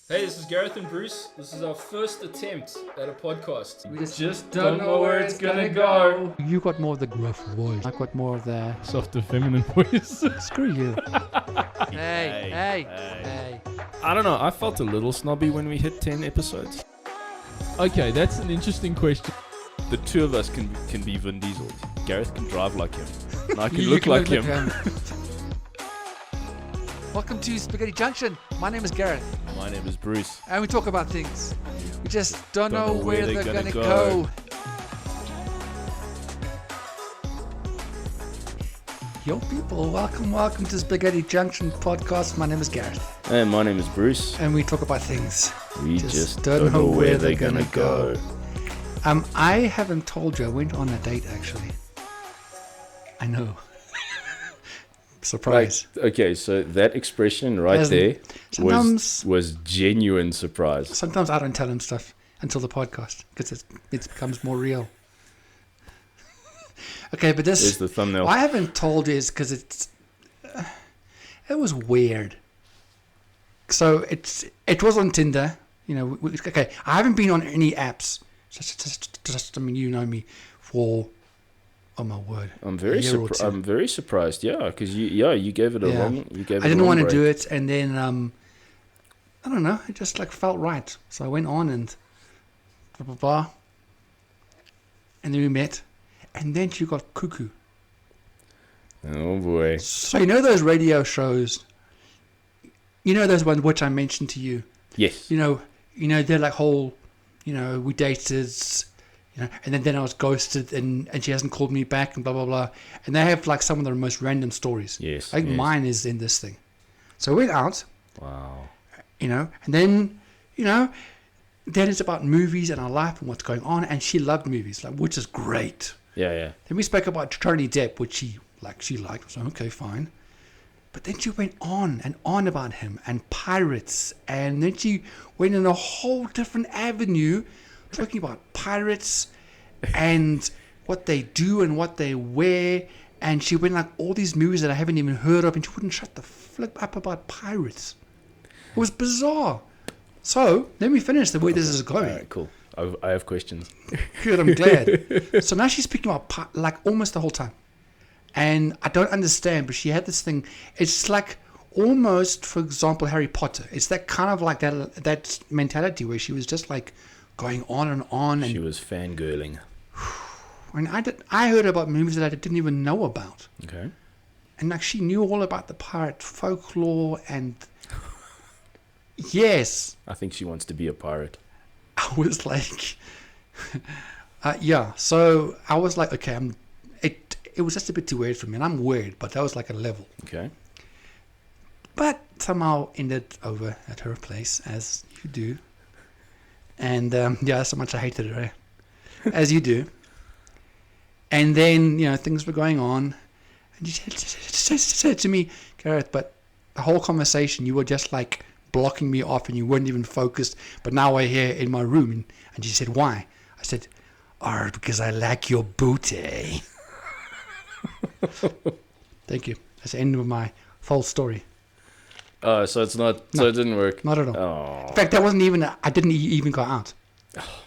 Hey, this is Gareth and Bruce. This is our first attempt at a podcast. We just don't know where it's gonna go. You got more of the gruff voice. I got more of the Softer feminine voice. screw you. Hey. I don't know, I felt a little snobby when we hit 10 episodes. Okay, that's an interesting question. The two of us can be Vin Diesel. Gareth can drive like him. And I can You look can like look him. Welcome to Spaghetti Junction. My name is Gareth, My name is Bruce. and we talk about things. We just don't know where they're gonna go. Yo, people, welcome to Spaghetti Junction podcast. My name is Gareth, And my name is Bruce. and we talk about things. We just don't know where they're gonna go. I haven't told you. I went on a date actually. I know. Surprise. Like, okay, so that expression right there was genuine surprise. Sometimes I don't tell him stuff until the podcast because it becomes more real. Okay, but this There's the thumbnail. why I haven't told is because it was weird. So it was on Tinder, you know. Okay, I haven't been on any apps. Just I mean, you know me for. Oh my word! I'm very surprised. Yeah, because you gave it a wrong. You gave it. I didn't want to break. do it, and then I don't know. It just like felt right, so I went on and blah blah blah, and then we met, and then she got cuckoo. Oh boy! So you know those radio shows. You know those ones which I mentioned to you. Yes. You know they're like whole. You know, we dated. You know, and then I was ghosted, and she hasn't called me back, and blah blah blah. And they have like some of the most random stories. Yes. I think mine is in this thing. So we went out. Wow. You know, and then then it's about movies and our life and what's going on. And she loved movies, like, which is great. Yeah. Then we spoke about Johnny Depp, which she liked. So okay, fine. But then she went on and on about him and pirates, and then she went in a whole different avenue, talking about pirates and what they do and what they wear. And she went like all these movies that I haven't even heard of, and she wouldn't shut the flip up about pirates. It was bizarre. So then we finished the way this is going. All right, cool. I have questions. Good, I'm glad. So now she's speaking about like almost the whole time. And I don't understand, but she had this thing. It's like almost, for example, Harry Potter. It's that kind of like that mentality where she was just like going on and on. And She was fangirling. And I heard about movies that I didn't even know about. Okay. And like she knew all about the pirate folklore and yes. I think she wants to be a pirate. I was like, yeah. So I was like, okay, it was just a bit too weird for me, and I'm weird, but that was like a level. Okay. But somehow ended over at her place, as you do. And yeah, so much I hated her, as you do. And then things were going on, and she said to me, Gareth, but the whole conversation you were just like blocking me off, and you weren't even focused. But now we're here in my room, and she said, why? I said, because I like your booty. Thank you. That's the end of my false story. Oh, so it's not. No, so it didn't work. Not at all. Oh. In fact, that wasn't even. I didn't even go out.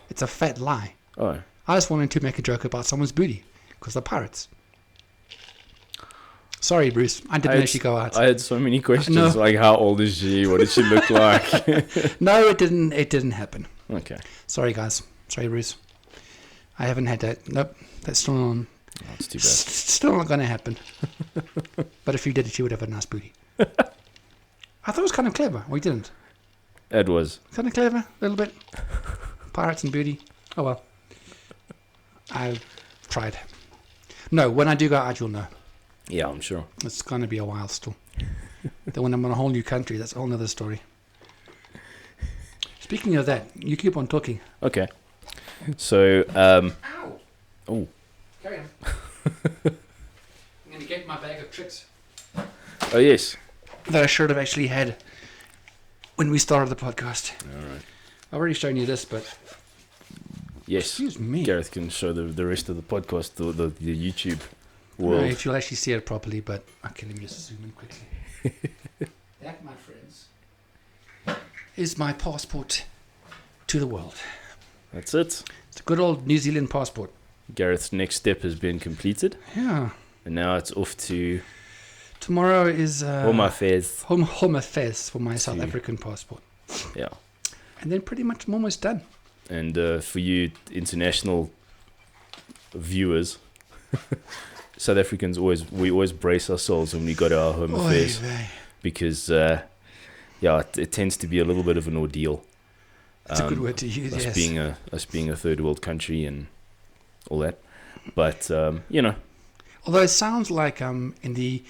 It's a fat lie. Oh. I just wanted to make a joke about someone's booty because they're pirates. Sorry, Bruce. I didn't actually go out. I had so many questions, No. like how old is she? What does she look like? No, it didn't. It didn't happen. Okay. Sorry, guys. Sorry, Bruce. I haven't had that. Nope. That's still on. Oh, it's too bad. Still not going to happen. But if you did it, you would have a nice booty. I thought it was kind of clever. We didn't. It was. Kind of clever, a little bit. Pirates and booty. Oh well. I've tried. No, when I do go out, you'll know. Yeah, I'm sure. It's going to be a while still. Then when I'm in a whole new country, that's a whole other story. Speaking of that, you keep on talking. Okay. So, Ow! oh, Carry on. I'm going to get my bag of tricks. oh yes. That I should have actually had when we started the podcast. All right. I've already shown you this, but Yes. excuse me. Gareth can show the rest of the podcast, the YouTube I don't know world. if you'll actually see it properly, but okay, let me just zoom in quickly. That, my friends, is my passport to the world. That's it. It's a good old New Zealand passport. Gareth's next step has been completed. Yeah. And now it's off to Tomorrow is Home Affairs. Home Affairs for my South African passport. Yeah. And then pretty much I'm almost done. And for you international viewers, South Africans we always brace ourselves when we go to our Home Affairs because it tends to be a little bit of an ordeal. That's a good word to use. Us Yes. being a third world country and all that, but Although it sounds like in the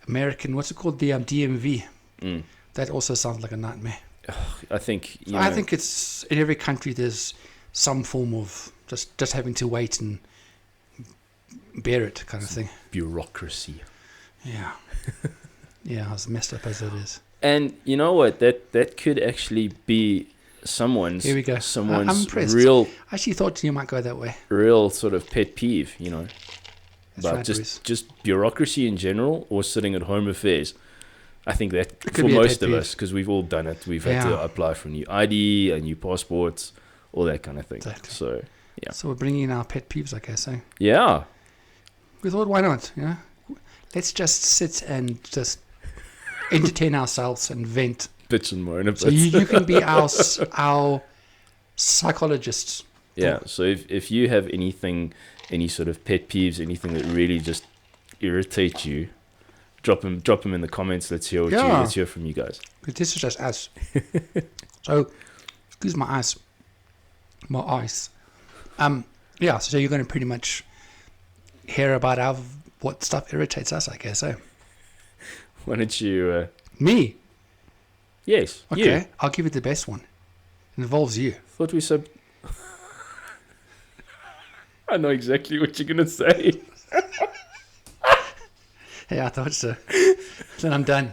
American, what's it called, the DMV, that also sounds like a nightmare. I think I think it's in every country there's some form of just having to wait and bear it kind of thing. bureaucracy. Yeah. Yeah, as messed up as it is. And you know what? That could actually be someone's. Here we go. I'm Someone's impressed. real I actually thought you might go that way. sort of pet peeve. That's But right, Bruce. just bureaucracy in general, or sitting at Home Affairs. I think that could for be a most pet of peeve. us, because we've all done it, we've had to apply for a new ID, a new passports, all that kind of thing. Exactly. So yeah, So we're bringing in our pet peeves, I guess. Eh? yeah, We thought, why not? Let's just sit and just entertain ourselves and vent. bitch and moan a bit. So you can be our psychologists. Yeah. So if you have any sort of pet peeves, anything that really just irritates you, drop them in the comments. Let's hear let's hear from you guys. Because this is just us. So, excuse my eyes. My eyes. Yeah, so you're going to pretty much hear about what stuff irritates us, I guess. Eh? Why don't you? Me? Yes. Okay, You. I'll give you the best one. It involves you. Thought we said. I know exactly what you're gonna say. Yeah, I thought so. Then I'm done.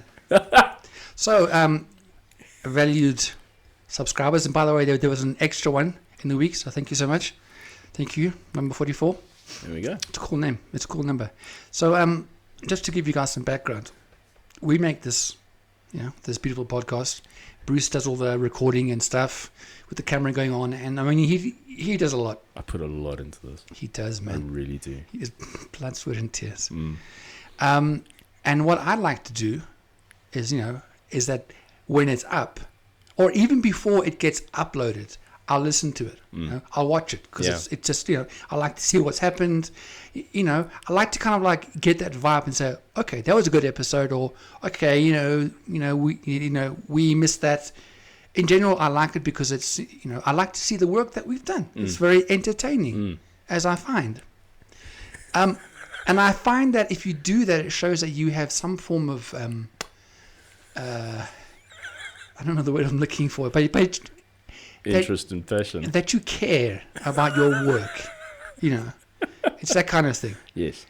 So, valued subscribers, and by the way, there was an extra one in the week, so thank you so much. Thank you, number 44. There we go. It's a cool name. It's a cool number. So, just to give you guys some background, we make this beautiful podcast. Bruce does all the recording and stuff with the camera going on, and I mean, he does a lot. I put a lot into this. He does, man. I really do. He is blood, sweat, and tears. Mm. And what I like to do is that when it's up, or even before it gets uploaded, I'll listen to it. I'll watch it because it's just I like to see what's happened. I like to kind of like get that vibe and say, okay, that was a good episode, or okay, we missed that. In general, I like it because it's I like to see the work that we've done. It's very entertaining, as I find. And I find that if you do that, it shows that you have some form of I don't know the word I'm looking for, but Interest and passion. that you care about your work. It's that kind of thing. Yes.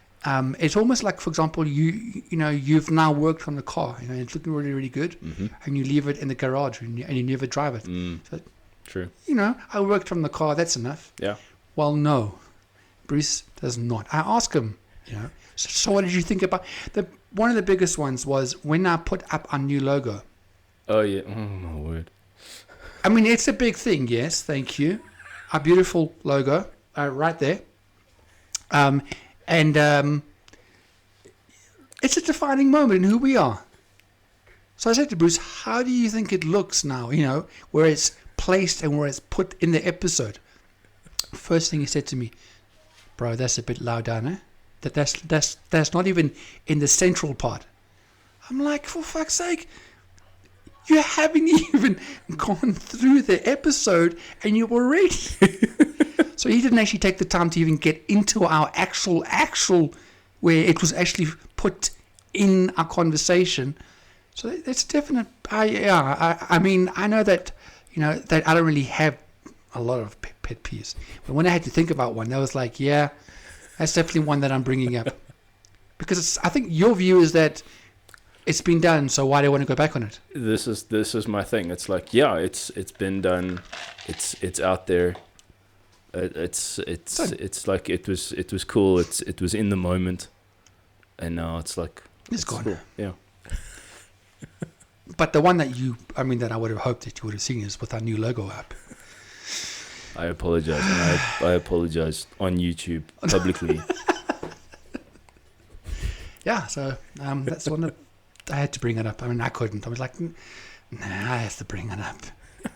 It's almost like, for example, you've now worked on the car. It's looking really, really good, and you leave it in the garage and you never drive it. So, True. I worked on the car. That's enough. Yeah. Well, no, Bruce does not. I ask him. So what did you think about one of the biggest ones was when I put up our new logo. Oh yeah. Oh my word. I mean, it's a big thing. Yes, thank you. Our beautiful logo, right there. It's a defining moment in who we are. So I said to Bruce, how do you think it looks now, where it's placed and where it's put in the episode? First thing he said to me, bro, that's a bit low down, eh? That's not even in the central part. I'm like, for fuck's sake, you haven't even gone through the episode and you're already... So he didn't actually take the time to even get into our actual, where it was actually put in our conversation. So that's definite. I mean, I know that, that I don't really have a lot of pet peeves. But when I had to think about one, that was like, yeah, that's definitely one that I'm bringing up. Because I think your view is that it's been done, so why do I want to go back on it? This is my thing. It's like, yeah, it's been done. It's out there. It's like it was cool. It was in the moment, and now it's like It's gone. cool. Yeah. But the one that that I would have hoped that you would have seen is with our new logo up. I apologize. And I apologize on YouTube publicly. Yeah, so that's the one that I had to bring it up. I mean, I couldn't. I was like, nah, I have to bring it up.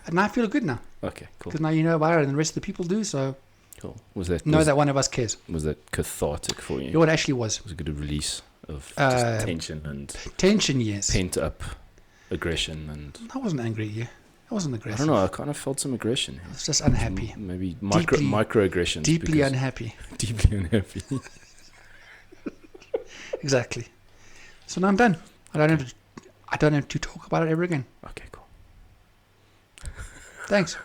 And I feel good now. Okay, cool. Because now you know about it and the rest of the people do, so Cool. Was that that one of us cares. was that cathartic for you? You know what it actually was? It was a good release of just tension and Tension, yes. pent up aggression and I wasn't angry at you. I wasn't I aggressive. don't know. I kind of felt some aggression. I was just unhappy. Maybe Deeply- microaggressions. Deeply because- unhappy. Deeply unhappy. Exactly. So now I'm done. I don't have to talk about it ever again. Okay, cool. Thanks.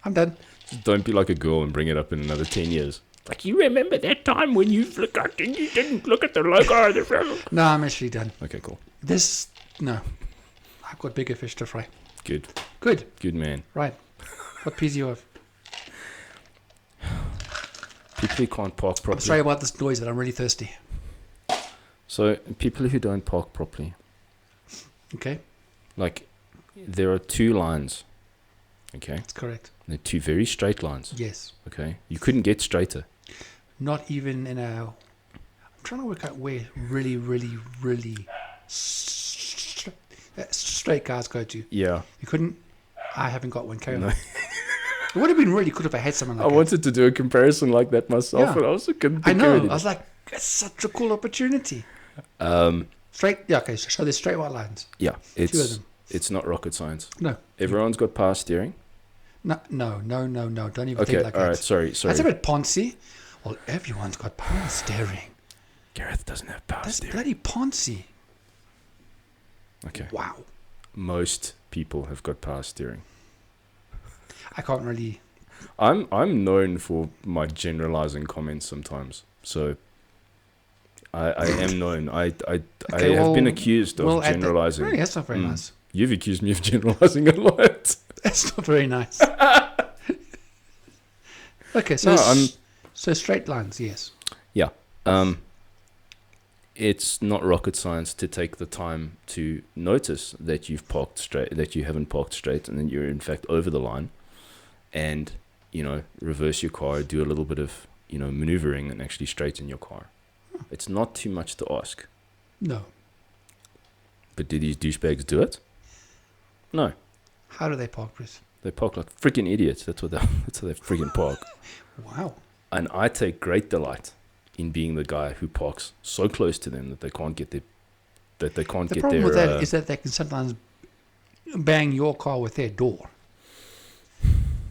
I'm done. Don't be like a girl and bring it up in another 10 years. Like, you remember that time when you forgot and you didn't look at the logo of the film? No, I'm actually done. Okay, cool. No. I've got bigger fish to fry. Good. Good. Good man. Right. What piece you have? People who can't park I'm properly. sorry about this noise, but I'm really thirsty. So, people who don't park properly. Okay? Like, there are two lines. Okay? That's correct. They're two very straight lines. Yes. Okay? You couldn't get straighter. Not even in a... I'm trying to work out where really, really, really straight cars go to. Yeah. You couldn't... I haven't got one. Carry on. No. It would have been really good if I had someone like I that. wanted to do a comparison like that myself, Yeah. but I also couldn't I think know. of I was like, it's such a cool opportunity. anything. Straight... Yeah, okay. So there's straight white lines. Yeah. Two of It's them. it's not rocket science. No. Everyone's got power steering. No. Don't even Okay, think like all that. right. Sorry. That's a bit poncy. Well, everyone's got power steering. Gareth doesn't have power That's steering. bloody poncy. Okay. Wow. Most people have got power steering. I can't really... I'm known for my generalizing comments sometimes. So I am known. I Okay, have been well- accused of well, generalizing. Really, that's not very nice. You've accused me of generalizing a lot. That's not very nice. Okay, so No, I'm- so straight lines, yes. Yeah. It's not rocket science to take the time to notice that you've parked straight, that you haven't parked straight, and then you're in fact over the line, and reverse your car, do a little bit of maneuvering, and actually straighten your car. It's not too much to ask. No. But do these douchebags do it? No. How do they park, Chris? They park like freaking idiots. That's what they freaking park. Wow. And I take great delight in being the guy who parks so close to them that they can't get their The problem with that is that they can sometimes bang your car with their door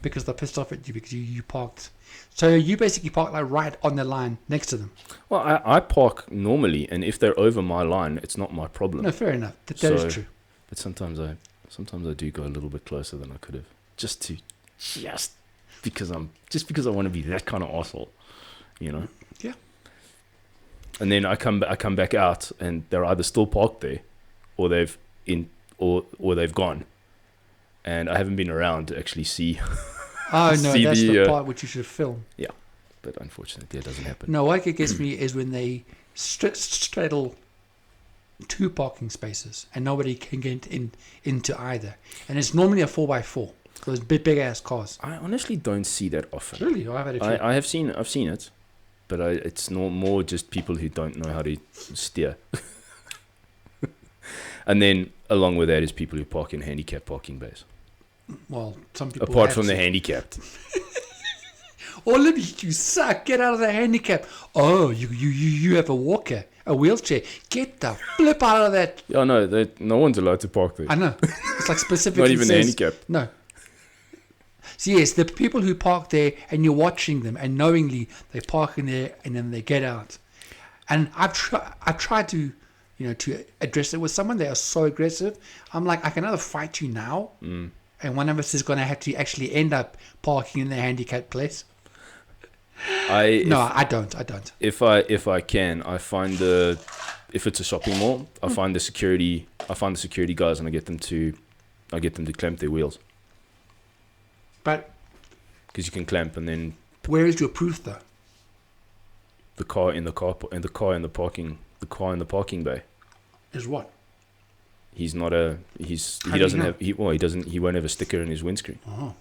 because they're pissed off at you because you parked. So you basically park like right on the line next to them. Well, I park normally, and if they're over my line, it's not my problem. No, fair enough. That is So- true. But sometimes I do go a little bit closer than I could have, just because I want to be that kind of asshole, Yeah. And then I come back out, and they're either still parked there, or they've gone, and I haven't been around to actually see. Oh no, See that's the, the part which you should film. But unfortunately, it doesn't happen. No, what gets me is when they straddle two parking spaces and nobody can get into either, and it's normally a 4x4. Those big ass cars. I honestly don't see that often. Really, I've had a few. I've seen it, but it's more just people who don't know how to steer. And then along with that is people who park in handicap parking bays. Well, some people. Apart have from the to. handicapped. Oh, Libby, you suck. Get out of the handicap. Oh, you have a walker, a wheelchair. Get the flip out of that. Yeah, no, no one's allowed to park there. I know. It's like specifically Not even the says, handicapped. No. So yes, the people who park there and you're watching them and knowingly they park in there and then they get out. And I've tried to, to address it with someone. They are so aggressive. I'm like, I can either fight you now, and one of us is going to have to actually end up parking in the handicapped place. I don't. If I can, I find if it's a shopping mall, I find the security guys, and I get them to clamp their wheels, But because you can clamp, and then where is your proof though? the car in the parking bay. Is what? He's not a. How He do you doesn't know? have. He doesn't. He won't have a sticker in his windscreen. Oh.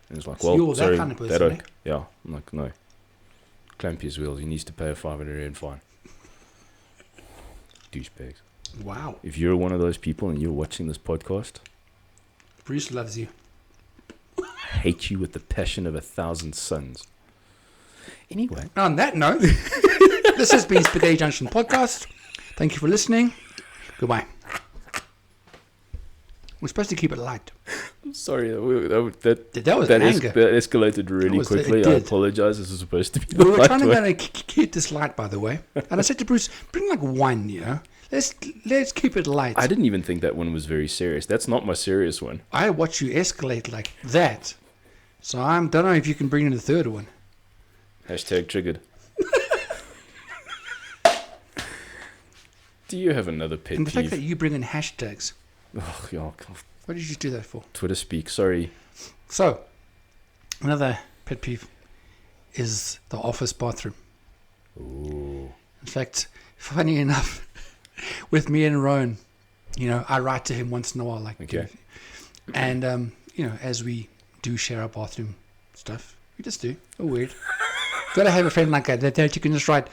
And it's like, So well, you're that sorry, kind of that person, oak. Yeah. I'm like, no. Clamp his wheels. He needs to pay a 500 rand fine. Douchebags. Wow. If you're one of those people and you're watching this podcast, Bruce loves you. I hate you with the passion of 1,000 suns. Anyway. On that note, this has been Spaghetti Junction Podcast. Thank you for listening. Goodbye. We're supposed to keep it light. I'm sorry. That was that anger. that escalated really It quickly. I did. apologize. This was supposed to be the We were light trying to one. kind of keep this light, by the way. And I said to Bruce, bring like one, you know. Let's keep it light. I didn't even think that one was very serious. That's not my serious one. I watch you escalate like that. So I don't know if you can bring in the third one. Hashtag triggered. Do you have another pet And the fact peeve? that you bring in hashtags. Oh, yeah, What did you do that for? Twitter speak. Sorry. So, another pet peeve is the office bathroom. Ooh. In fact, funny enough, with me and Rowan, you know, I write to him once in a while, like, Okay. and you know, as we do share our bathroom stuff, we just do. Oh, weird. Gotta have a friend like that you can just write,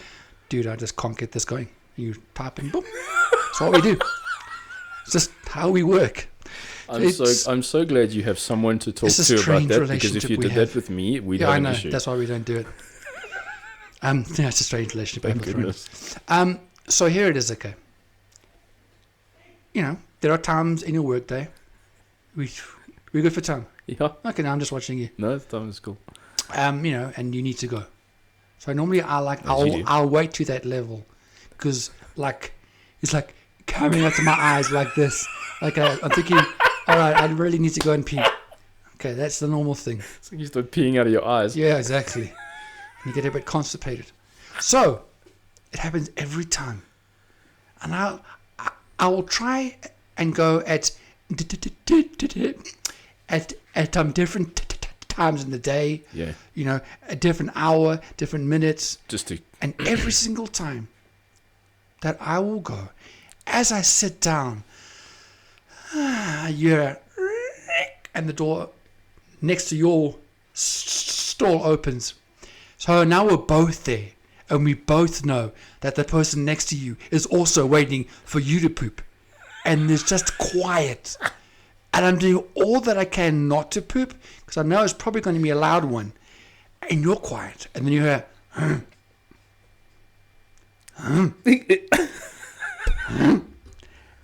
dude, I just can't get this going. You type and boom. That's what we do. It's just how we work. I'm so glad you have someone to talk It's a to about strange that, because if relationship you we did have. that with me, we'd Yeah, have I an know. issue. That's why we don't do it. Yeah, it's a strange relationship. I Thank have with Rowan. goodness. So here it is, okay. You know, there are times in your workday. We're good for time. Yeah. Okay, now I'm just watching you. No, that was cool. You know, and you need to go. So normally As you do. I'll wait to that level, because like it's like coming up to my eyes like this. Like I'm thinking, all right, I really need to go and pee. Okay, that's the normal thing. So you start peeing out of your eyes. Yeah, exactly. And you get a bit constipated. So it happens every time, and I will try and go at different times in the day. Yeah. You know, a different hour, different minutes, Just to. and every single time that I will go, as I sit down, yeah, and the door next to your stall opens. So now we're both there, and we both know that the person next to you is also waiting for you to poop, and there's just quiet. And I'm doing all that I can not to poop, because I know it's probably going to be a loud one. And you're quiet. And then you hear,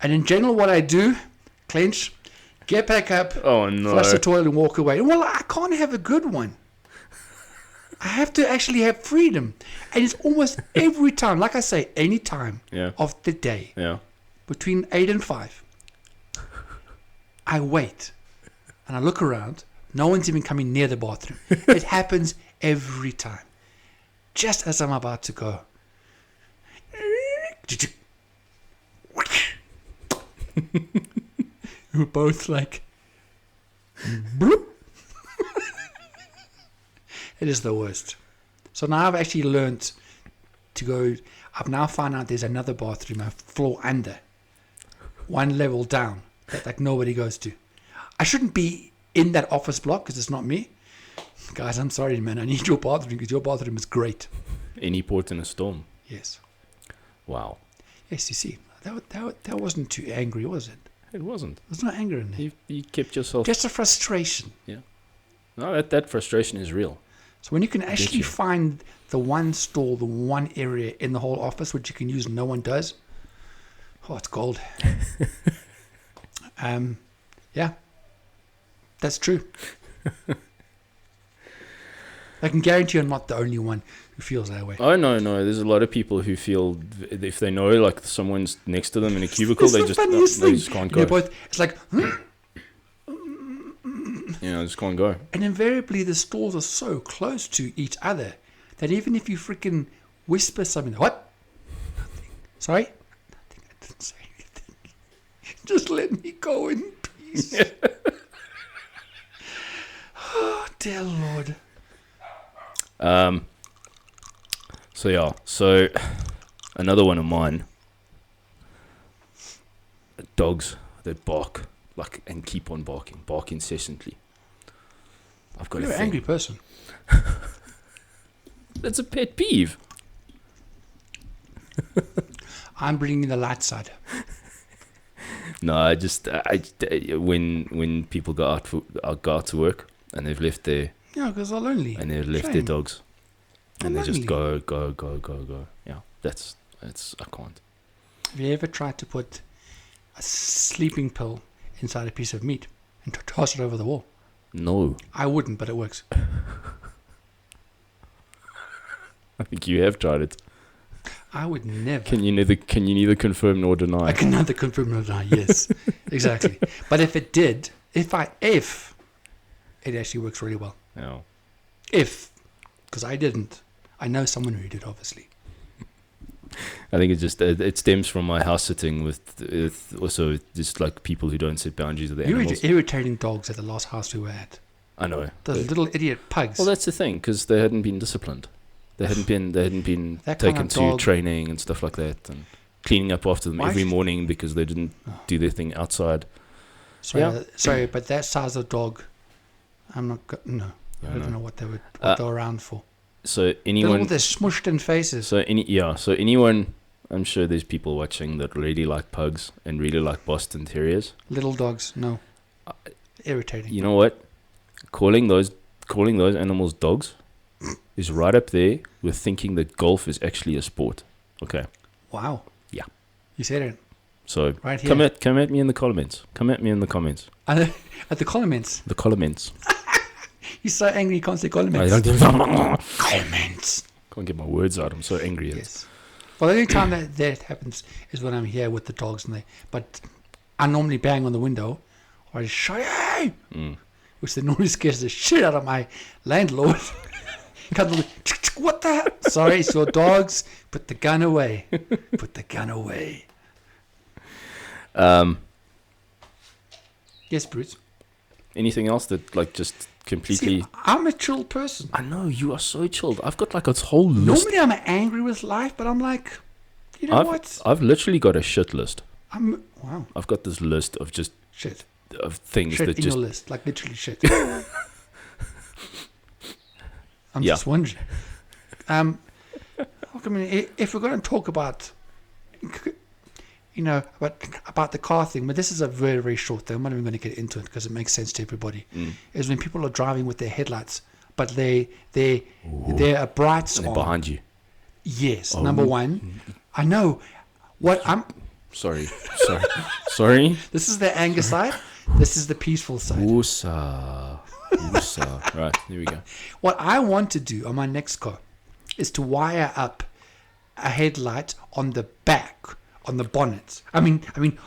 And in general, what I do, clench, get back up, Oh no. flush the toilet and walk away. Well, I can't have a good one. I have to actually have freedom. And it's almost every time, like I say, any time Yeah. of the day, Yeah. between 8 and 5, I wait and I look around. No one's even coming near the bathroom. It happens every time. Just as I'm about to go. We're both like, bloop. It is the worst. So now I've actually learned to go. I've now found out there's another bathroom, a floor under, one level down, that like nobody goes to. I shouldn't be in that office block because it's not me. Guys, I'm sorry, man. I need your bathroom because your bathroom is great. Any port in a storm. Yes. Wow. Yes, you see. That wasn't too angry, was it? It wasn't. There's no anger in there. You kept yourself. Just a frustration. No, that frustration is real. So when you can actually you. find the one stall, the one area in the whole office which you can use and no one does, oh, it's gold. Yeah, that's true. I can guarantee you're not the only one who feels that way. Oh no, there's a lot of people who feel if they know like someone's next to them in a cubicle, It's they the just funniest they thing. just can't They're go. both, it's like, Just can't go. and invariably the stalls are so close to each other that even if you freaking whisper something, what? Nothing. Sorry? Nothing. I didn't say anything. Just let me go in peace. Oh, dear Lord. So another one of mine. Dogs. they bark and keep on bark incessantly. I've got You're a an thing. angry person. That's a pet peeve. I'm bringing the light side. No, when people go out to work and they've left their Yeah, because they're lonely. and they've left their Shame. dogs, and They're they just lonely. go. Yeah, that's I can't. Have you ever tried to put a sleeping pill inside a piece of meat and toss it over the wall? No, I wouldn't, but it works. I think you have tried it. I would never. Can you neither confirm nor deny? I can neither confirm nor deny. Yes, exactly. But if it did, if it actually works really well. No. Because I didn't. I know someone who did, obviously. I think it stems from my house sitting with also just like people who don't set boundaries with the You were animals. irritating dogs at the last house we were at. I know. Those little idiot pugs. Well, that's the thing, because they hadn't been disciplined. They hadn't been That kind taken of to dog- training and stuff like that, and cleaning up after them Why every should- morning because they didn't do their thing outside. Sorry, but that size of dog, I'm not. No, Yeah, I I don't know. know what they were around for. So They're all anyone, their smushed in faces. so anyone, I'm sure there's people watching that really like pugs and really like Boston Terriers. Little dogs, no. Irritating. You know what? Calling those animals dogs is right up there with thinking that golf is actually a sport. Okay. Wow. Yeah. You said it So right here. come at me in the comments. At the comments. The comments. He's so angry he can't say comments. I don't Comments. can't get my words out. I'm so angry. Yes. Well, the only time that happens is when I'm here with the dogs, but I normally bang on the window or I shout, "Hey!" which then normally scares the shit out of my landlord. Comes over, what the hell? Sorry, it's your dogs. Put the gun away. Put the gun away. Yes, Bruce. Anything else that like just completely? See, I'm a chill person. I know you are so chilled. I've got like a whole list. Normally, I'm angry with life, but I'm like, you know what? I've literally got a shit list. Wow, I've got this list of just shit. of things Shit that in just your list, like literally shit. I'm Yeah. just wondering. Look, I mean, if we're going to talk about, about the car thing, but this is a very, very short thing. I'm not even going to get into it because it makes sense to everybody. Is when people are driving with their headlights, but their brights and they're on. behind you. Yes, Oh. number one. I know. Sorry. Sorry. This is the anger side. This is the peaceful side. Woosa. Right, here we go. What I want to do on my next car is to wire up a headlight on the back, on the bonnet. I mean,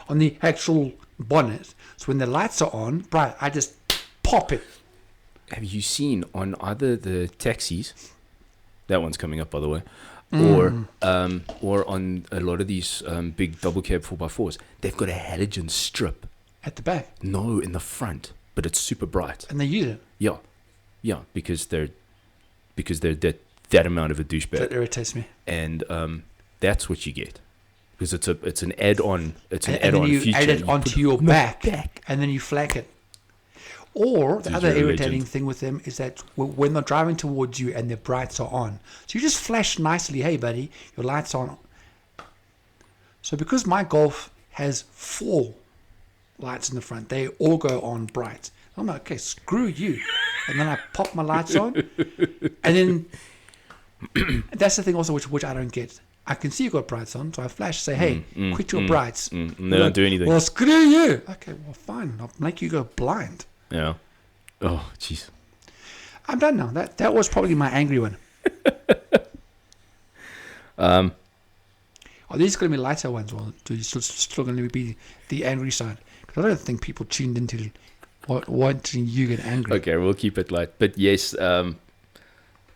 on the actual bonnet. So when the lights are on, bright, I just pop it. Have you seen on either the taxis? That one's coming up, by the way. Or on a lot of these big double cab 4x4s, they've got a halogen strip. At the back, No, in the front, but it's super bright. and they use it. Yeah, because they're that amount of a douchebag, That irritates me. and that's what you get because it's an add-on. It's an And then add-on you feature. add it You onto put your on the back, and then you flack it. Or the Dude, other you're a irritating legend. thing with them is that when they're driving towards you and their brights are on, so you just flash nicely, "Hey, buddy, your lights are on." So because my Golf has 4 lights in the front, they all go on bright. I'm like, okay, screw you. And then I pop my lights on, and then that's the thing also which I don't get. I can see you got brights on, so I flash, say, "Hey, quit your brights." And they don't do anything. Well, screw you. Okay, well, fine. I'll make you go blind. Yeah. Oh, jeez. I'm done now. That was probably my angry one. Are these going to be lighter ones, or do you still going to be the angry side? Because I don't think people tuned into wanting you get angry. Okay, we'll keep it light. But yes,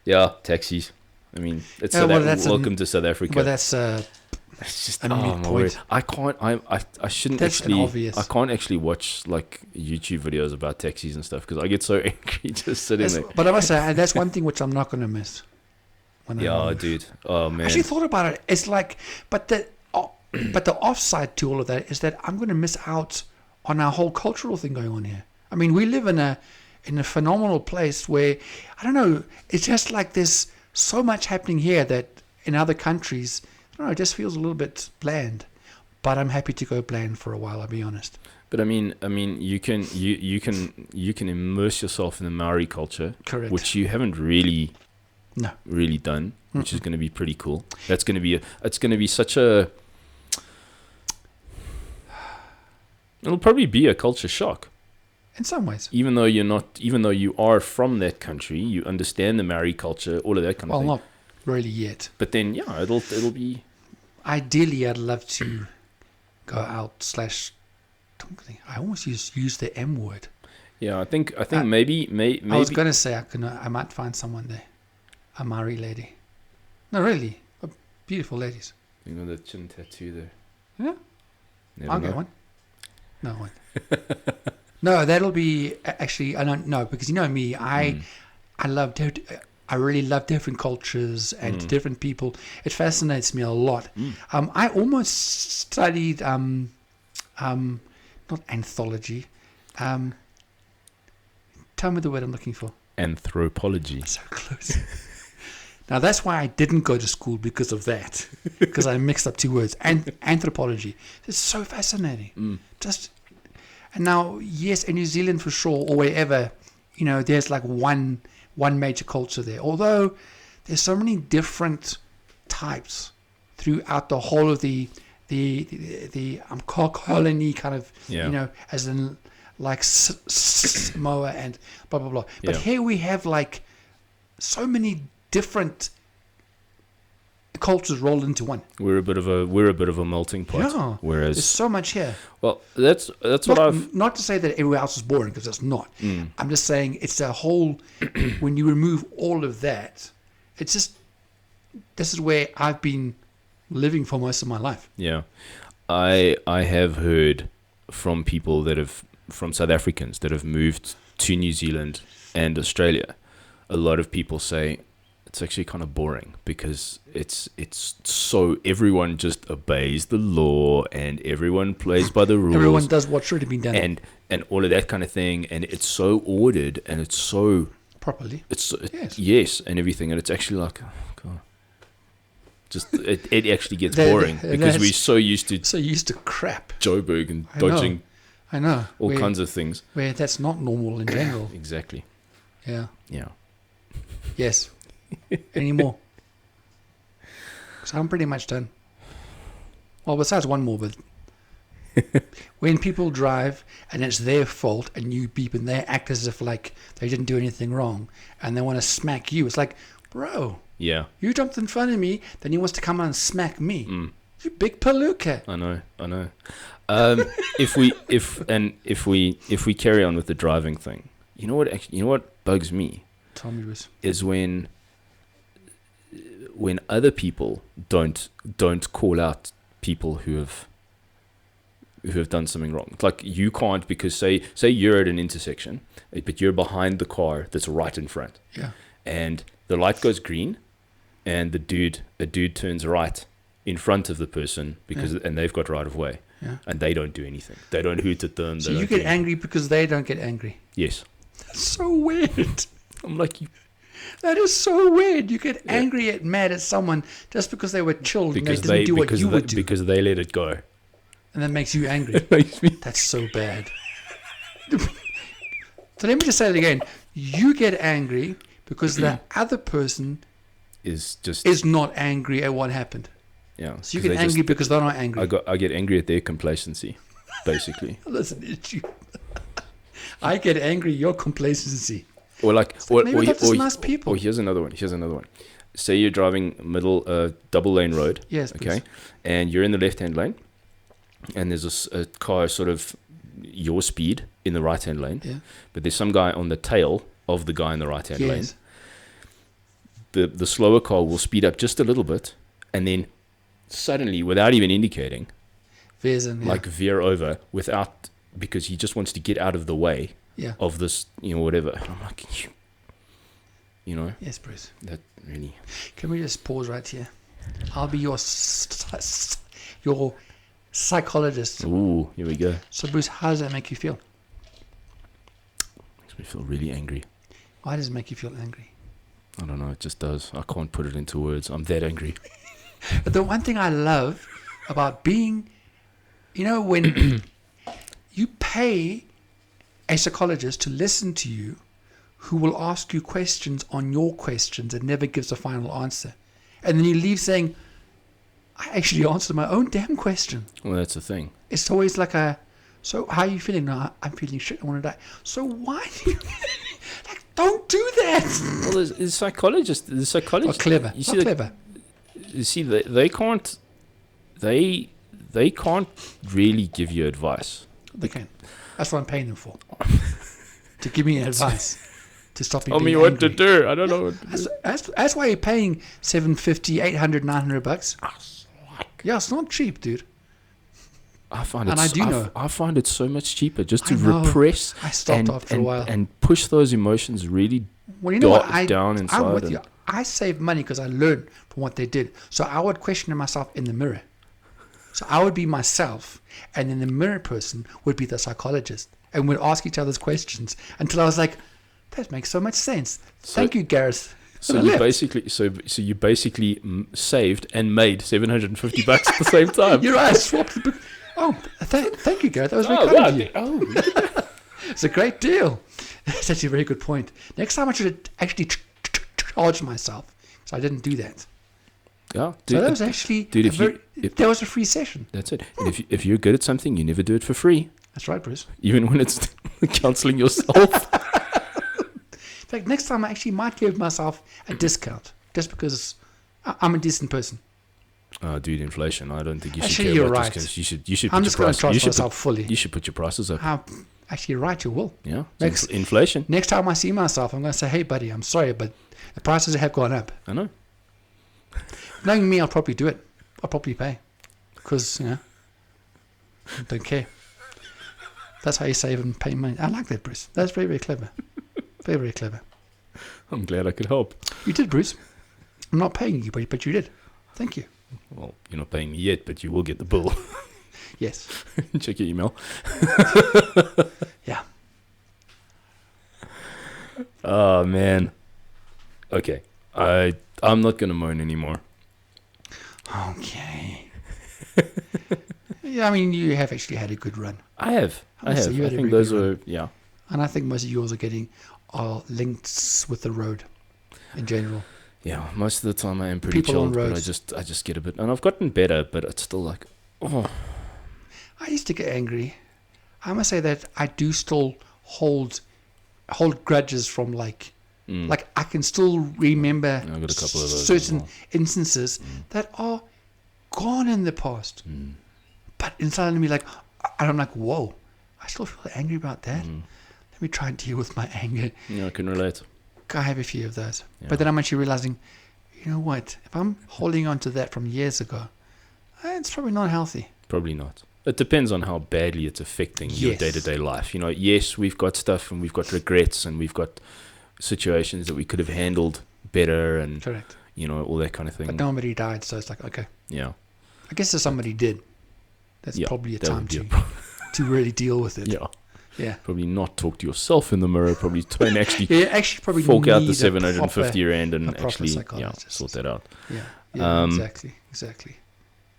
yeah, taxis. I mean, it's Yeah, well, that's welcome to South Africa. But that's It's just a moot my point. word. I can't. I shouldn't That's an actually. obvious. I can't actually watch like YouTube videos about taxis and stuff because I get so angry just sitting there. but I must say that's one thing which I'm not going to miss. When I'm Yeah, on. dude. Oh I man. actually thought about it. It's like, but the offside to all of that is that I'm going to miss out on our whole cultural thing going on here. I mean, we live in a phenomenal place where, I don't know, it's just like there's so much happening here that in other countries, I don't know, it just feels a little bit bland. But I'm happy to go bland for a while, I'll be honest. But I mean, you can immerse yourself in the Maori culture, Correct. which you haven't really No. done, which is going to be pretty cool. That's going to be it's going to be such a. It'll probably be a culture shock. In some ways. Even though you are from that country, you understand the Maori culture, all of that kind of thing. Well, not really yet. But then, yeah, it'll be. Ideally, I'd love to go out / I almost use the M word. Yeah, I think maybe. I was going to say I might find someone there. A Maori lady. No, really. Beautiful ladies. You know the chin tattoo there. Yeah. Never I'll know. get one. No one. No, that'll be actually. I don't know because you know me. I really love different cultures and different people. It fascinates me a lot. I almost studied not anthology. Tell me the word I'm looking for. Anthropology. So close. Now that's why I didn't go to school because of that. Because I mixed up two words. And anthropology. It's so fascinating. And now, yes, in New Zealand for sure, or wherever, you know, there's like one major culture there. Although there's so many different types throughout the whole of the colony kind of, Yeah. you know, as in like Samoa and blah blah blah. But Yeah. here we have like so many different cultures rolled into one. We're a bit of a melting pot. Yeah. Whereas, There's so much here. well, that's what I've. Not to say that everywhere else is boring, because it's not. I'm just saying it's a whole. When you remove all of that, it's just. This is where I've been living for most of my life. Yeah, I have heard from people from South Africans that have moved to New Zealand and Australia. A lot of people say it's actually kind of boring because it's so everyone just obeys the law and everyone plays by the rules. Everyone does what should have been done and all of that kind of thing, and it's so ordered and it's so properly. Yes, and everything, and it's actually like, oh God, just it actually gets boring because we're so used to crap, Joburg and dodging. I know all kinds of things where that's not normal in general. Exactly. Yeah. Yes. Any more? Because I'm pretty much done. Well, besides one more, but when people drive and it's their fault and you beep and they act as if like they didn't do anything wrong and they want to smack you, it's like, bro, yeah, you jumped in front of me, then he wants to come on and smack me. You big palooka. I know. If we carry on with the driving thing, you know what bugs me? Tell me, Bruce. Is when other people don't call out people who have done something wrong. It's like you can't, because say you're at an intersection, but you're behind the car that's right in front. Yeah. And the light goes green, and a dude turns right in front of the person and they've got right of way. Yeah. And they don't do anything. They don't hoot at them. So you get angry because they don't get angry. Yes. That's so weird. I'm like, that is so weird. You get angry mad at someone just because they were chilled and they didn't do what you would do. Because they let it go. And that makes you angry. It makes me. That's so bad. So let me just say it again. You get angry because the other person is not angry at what happened. Yeah. So you get angry because they're not angry. I get angry at their complacency, basically. Listen, it's you. I get angry at your complacency. Or like, maybe they're just nice people. Or here's another one. Say you're driving double lane road. Yes. Okay. Please. And you're in the left hand lane, and there's a car sort of your speed in the right hand lane. Yeah. But there's some guy on the tail of the guy in the right hand lane. Yes. The slower car will speed up just a little bit, and then suddenly, without even indicating, veer over because he just wants to get out of the way of this, whatever. And I'm like, Yes, Bruce. That really. Can we just pause right here? I'll be your psychologist. Ooh, here we go. So, Bruce, how does that make you feel? Makes me feel really angry. Why does it make you feel angry? I don't know. It just does. I can't put it into words. I'm that angry. But the one thing I love about being, when you pay a psychologist to listen to you, who will ask you questions on your questions and never gives a final answer. And then you leave saying, I actually answered my own damn question. Well, that's the thing. It's always like so how are you feeling? No, I'm feeling shit. I want to die. So why do you, don't do that. Well, the psychologist. Not clever. You see, Not clever. You see, they can't. They can't really give you advice. They can. That's what I'm paying them for. To give me advice. To stop me Tell being me what angry. to do. I don't know. That's why you're paying $750, $800, $900. Yeah, it's not cheap, dude. I find it. And I do know. I find it so much cheaper just to I know. repress. I stopped after a while. and push those emotions really Well, you know what? down inside. I'm with you. I saved money because I learned from what they did. So I would question myself in the mirror. So I would be myself, and then the mirror person would be the psychologist, and we'd ask each other's questions until I was like, that makes so much sense. Thank you, Gareth. So And I you left. you basically saved and made $750 at the same time. You're right. I swapped the book. Oh, thank you, Gareth. That was very Oh, kind wow. of you. It's a great deal. That's actually a very good point. Next time I should actually charge myself. So I didn't do that. Yeah, So that was actually dude, that was a free session. that's it. And if you're good at something, you never do it for free, That's right, Bruce. even when it's counseling yourself. In fact, next time I actually might give myself a discount just because I'm a decent person. Oh, dude, inflation. I don't think you should Actually, care you're about right. discounts. You should I'm put just your going to price. trust You should myself fully. you should put your prices up. Actually, you're right, you will. Yeah, Next- inflation. Next time I see myself, I'm going to say, hey, buddy, I'm sorry, but the prices have gone up. I know. Knowing me, I'll probably do it. I'll probably pay. Because, I don't care. That's how you save and pay money. I like that, Bruce. That's very, very clever. Very, very clever. I'm glad I could help. You did, Bruce. I'm not paying you, but you did. Thank you. Well, you're not paying me yet, but you will get the bill. Yes. Check your email. Yeah. Oh man. Okay. I'm not gonna moan anymore. Okay. Yeah, I mean, you have actually had a good run. I have. I So have. you I had a think very those good are yeah. And I think most of yours are linked with the road in general. Yeah, most of the time I am pretty People on chilled, but roads. I just get a bit, and I've gotten better, but it's still like, oh, I used to get angry. I must say that I do still hold grudges from like I can still remember I've got a couple of those as certain well. instances that are gone in the past. But inside of me, like, and I'm like, whoa, I still feel angry about that. Let me try and deal with my anger. Yeah, I can relate. I have a few of those. Yeah. But then I'm actually realizing, you know what? If I'm holding on to that from years ago, it's probably not healthy. Probably not. It depends on how badly it's affecting your Yes. day-to-day life. Yes, we've got stuff and we've got regrets and we've got situations that we could have handled better and, Correct. all that kind of thing. But nobody died, so it's like, okay. Yeah. I guess if somebody did, that's Yeah, probably a that time would be to, a problem. to really deal with it. Yeah. Yeah. Probably not talk to yourself in the mirror. Probably try and actually Yeah, actually probably fork out the need a 750 proper- rand and a proper actually psychologist. sort that out. Yeah, Um, exactly.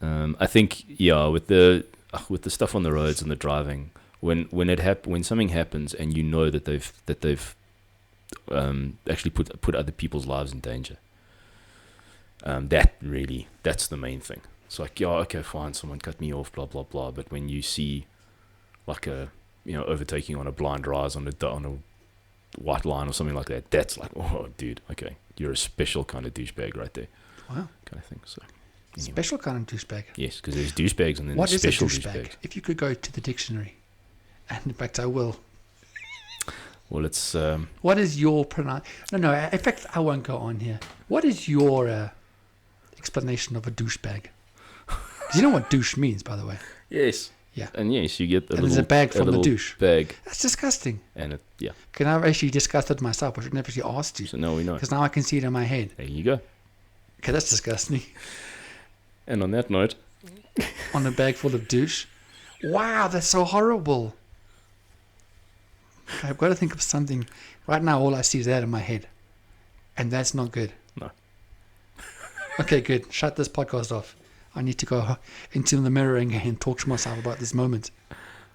I think with the stuff on the roads and the driving, when something happens and you know that they've actually put other people's lives in danger, that's the main thing. It's like, yeah, okay, fine, someone cut me off, blah blah blah. But when you see like a overtaking on a blind rise on a white line or something like that, that's like, oh dude, okay, you're a special kind of douchebag right there, Wow. kind of thing. So anyway. Special kind of douchebag. Yes, because there's douchebags and then What there's is a special douchebag? douchebags. If you could go to the dictionary, and in fact I will. Well, it's What is your No. In fact, I won't go on here. What is your explanation of a douchebag? 'Cause you know what douche means, by the way. yes, Yeah. and yes, you get And there's a bag from the little douche. bag, That's disgusting. and yeah. Can I've actually discussed it myself? I should never actually asked you. So now we know. Because now I can see it in my head. There you go. Okay, that's disgusting. And on that note, on a bag full of douche. Wow, that's so horrible. Okay, I've got to think of something. Right now, all I see is that in my head. And that's not good. No. Okay, good. Shut this podcast off. I need to go into the mirror and talk to myself about this moment.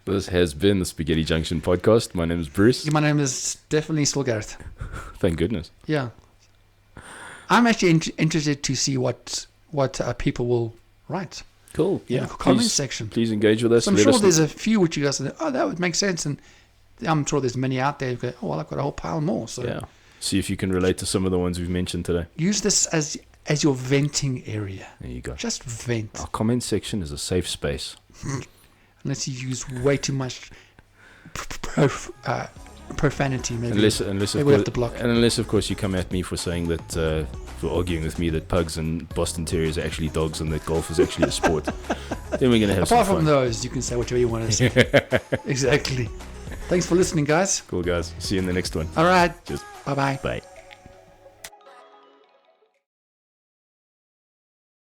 This has been the Spaghetti Junction podcast. My name is Bruce. My name is definitely still Gareth. Thank goodness. Yeah. I'm actually interested to see what people will write. Cool. In Yeah. the comment section. Please engage with us. So I'm Let sure us there's a few which you guys say, oh, that would make sense. And I'm sure there's many out there who go, oh, well, I've got a whole pile more. So Yeah. See if you can relate to some of the ones we've mentioned today. use this as your venting area. There you go. Just vent. Our comment section is a safe space. Unless you use way too much profanity, maybe. Unless maybe of we course, have to block. and unless of course you come at me for saying that, for arguing with me that pugs and Boston Terriers are actually dogs and that golf is actually a sport, then we're gonna have Apart some from fun. those, you can say whatever you want to say. Exactly. Thanks for listening, guys. Cool guys. See you in the next one. All right. Cheers. Bye-bye. Bye.